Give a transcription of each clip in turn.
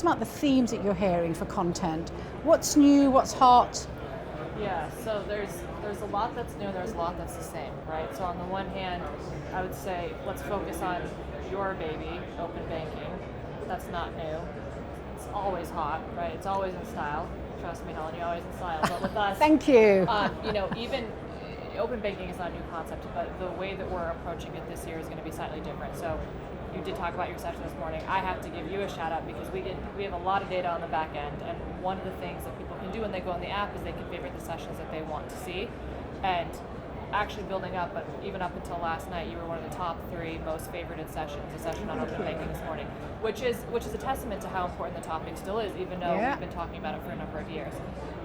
about the themes that you're hearing for content. What's new, what's hot? Yeah, so there's a lot that's new, there's a lot that's the same, right? So on the one hand, I would say let's focus on your baby, open banking. That's not new. It's always hot, right? It's always in style. Trust me, Helen, you're always in style. But with us, Thank you. Even open banking is not a new concept, but the way that we're approaching it this year is going to be slightly different. So you did talk about your session this morning. I have to give you a shout out because we have a lot of data on the back end, and one of the things that people can do when they go on the app is they can favorite the sessions that they want to see. And actually building up, but even up until last night, you were one of the top 3 most favorited sessions, a session on open banking this morning, which is a testament to how important the topic still is, even though we've been talking about it for a number of years.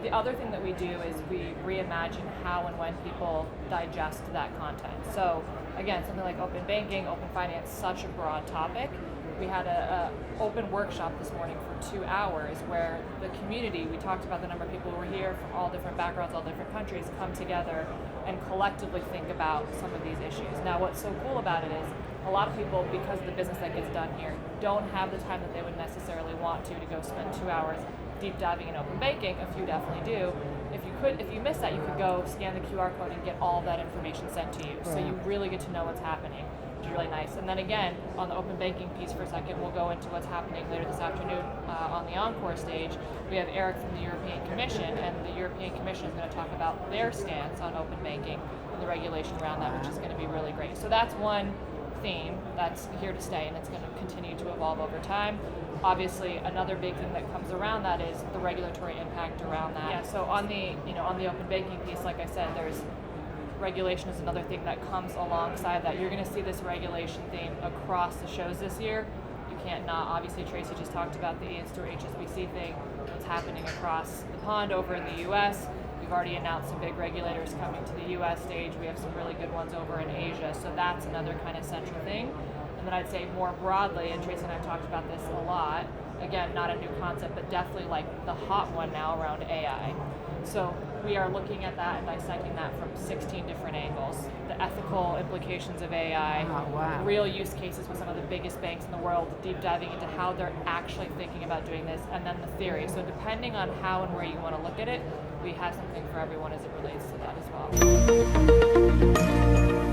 The other thing that we do is we reimagine how and when people digest that content. So again, something like open banking, open finance, such a broad topic. We had a open workshop this morning for 2 hours where the community, we talked about the number of people who were here from all different backgrounds, all different countries, come together and collectively think about some of these issues. Now, what's so cool about it is a lot of people, because of the business that gets done here, don't have the time that they would necessarily want to go spend 2 hours deep diving in open banking. A few definitely do. If you miss that, you could go scan the QR code and get all of that information sent to you. So you really get to know what's happening, which is really nice. And then again, on the open banking piece for a second, we'll go into what's happening later this afternoon on the Encore stage. We have Eric from the European Commission, and the European Commission is going to talk about their stance on open banking and the regulation around that, which is going to be really great. So that's one theme that's here to stay, and it's going to continue to evolve over time. Obviously, another big thing that comes around that is the regulatory impact around that. Yeah, so on the open banking piece, like I said, there's regulation is another thing that comes alongside that. You're going to see this regulation theme across the shows this year. You can't not. Obviously, Tracy just talked about the in-store HSBC thing. What's happening across the pond over in the U.S. We've already announced some big regulators coming to the U.S. stage. We have some really good ones over in Asia. So that's another kind of central thing. And then I'd say more broadly, and Tracy and I have talked about this a lot, again, not a new concept, but definitely like the hot one now around AI. So we are looking at that and dissecting that from 16 different angles. The ethical implications of AI, real use cases with some of the biggest banks in the world, deep diving into how they're actually thinking about doing this, and then the theory. So depending on how and where you want to look at it, we have something for everyone as it relates to that as well.